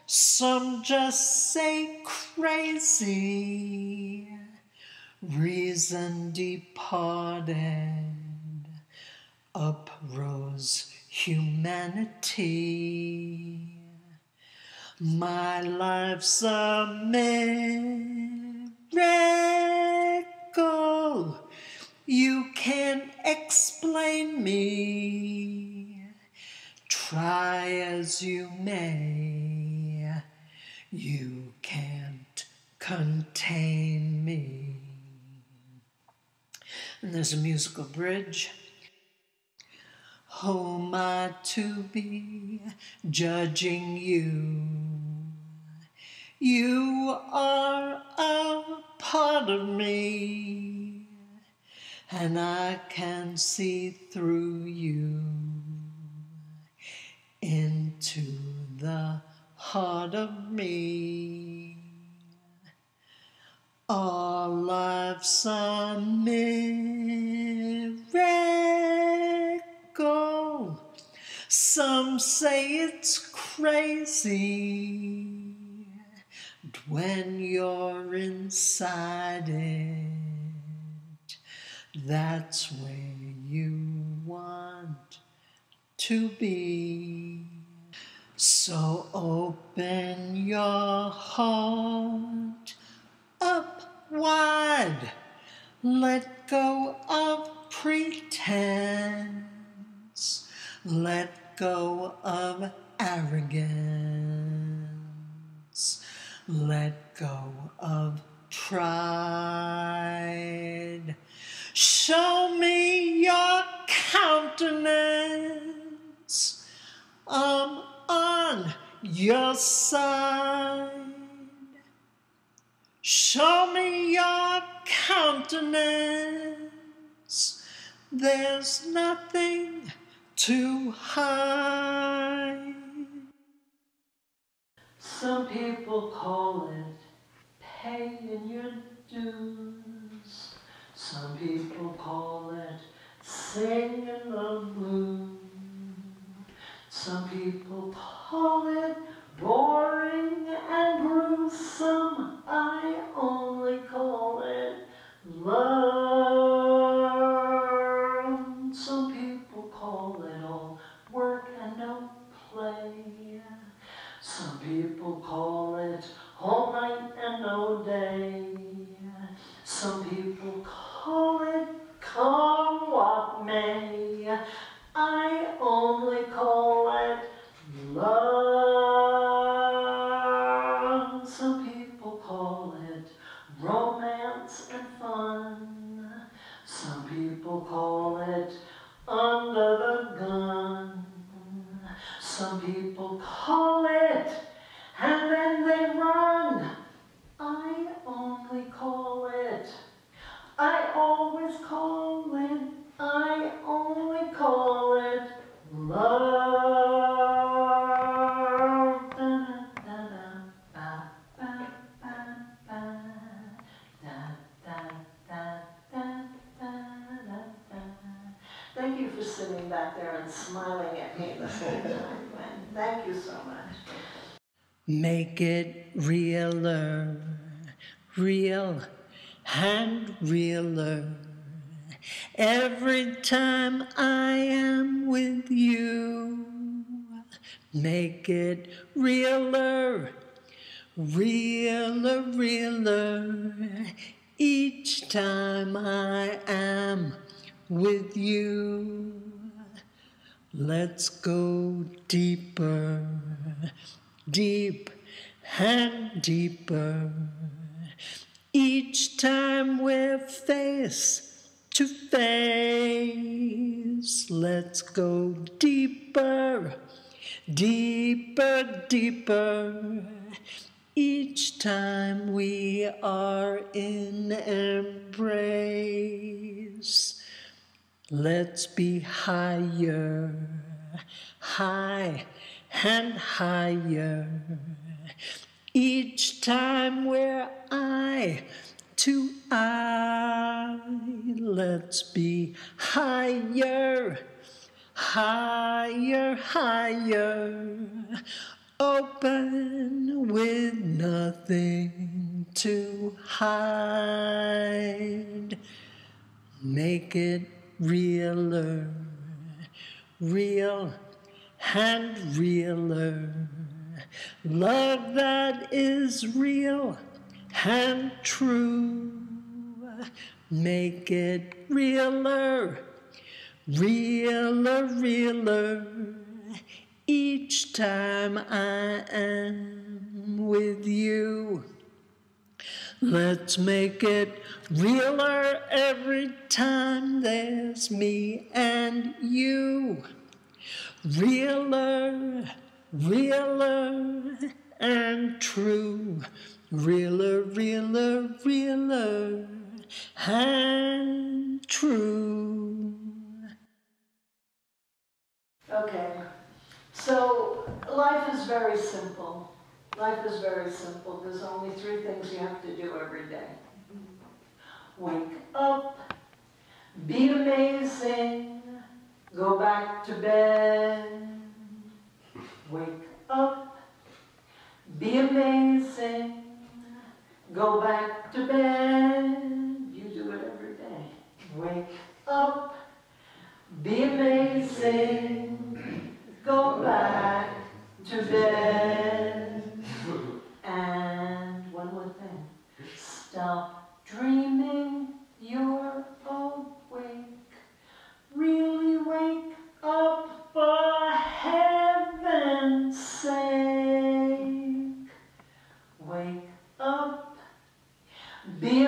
Some just say crazy. Reason departed, uprose humanity. My life's a miracle. You can't explain me. Try as you may, you can't contain me. And there's a musical bridge. Who am I to be judging you? You are a part of me, and I can see through you into the heart of me. Our life's a miracle. Some say it's crazy, but when you're inside it, that's where you want to be. So open your heart up wide. Let go of pretense. Let go of arrogance. Let go of pride. Show me your countenance. I'm on your side. Show me your countenance. There's nothing to hide. Some people call it paying your dues. Some people call it singing the blues. Some people call it boring and gruesome. I only call it love. Some people call it all work and no play. Some people call it all night and no day. Some people call it come what may. I only call it love. Some people call it romance and fun. Some people call it under the gun. Some people call it and then they run. I only call it, I always call it, I only call it love. Thank you for sitting back there and smiling at me the whole time, Gwen. Thank you so much. Make it realer, real and realer. Every time I am with you, make it realer, realer, realer. Each time I am with you. Let's go deeper, deep and deeper. Each time we're face to face, let's go deeper, deeper, deeper. Each time we are in embrace, let's be higher, high and higher. Each time we're eye to eye, let's be higher, higher, higher. Open with nothing to hide. Make it realer, real and realer. Love that is real and true. Make it realer, realer, realer. Each time I am with you. Let's make it realer every time there's me and you. Realer, realer and true. Realer, realer, realer and true. Okay, so life is very simple. Life is very simple. There's only 3 things you have to do every day. Wake up, be amazing, go back to bed. Wake up, be amazing, go back to bed. You do it every day. Wake up, be amazing, go back to bed. And one more thing. Stop dreaming, you're awake. Really wake up for heaven's sake. Wake up, be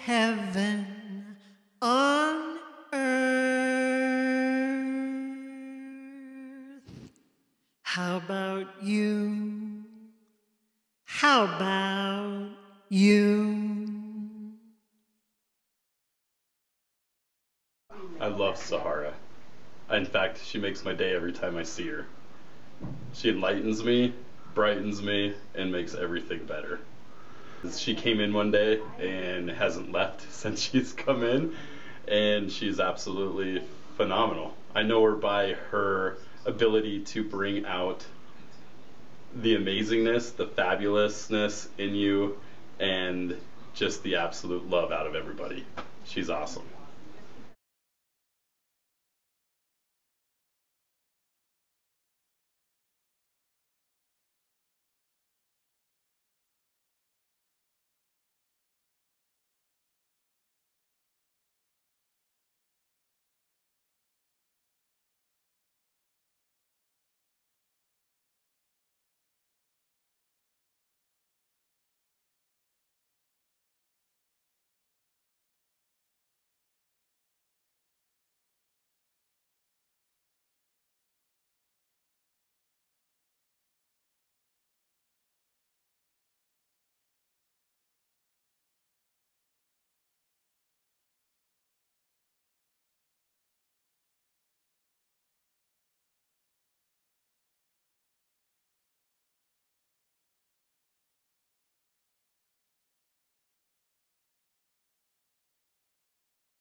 heaven on earth. How about you? How about you? I love Sahara. In fact, she makes my day every time I see her. She enlightens me, brightens me, and makes everything better. She came in one day and hasn't left since she's come in, and she's absolutely phenomenal. I know her by her ability to bring out the amazingness, the fabulousness in you, and just the absolute love out of everybody. She's awesome.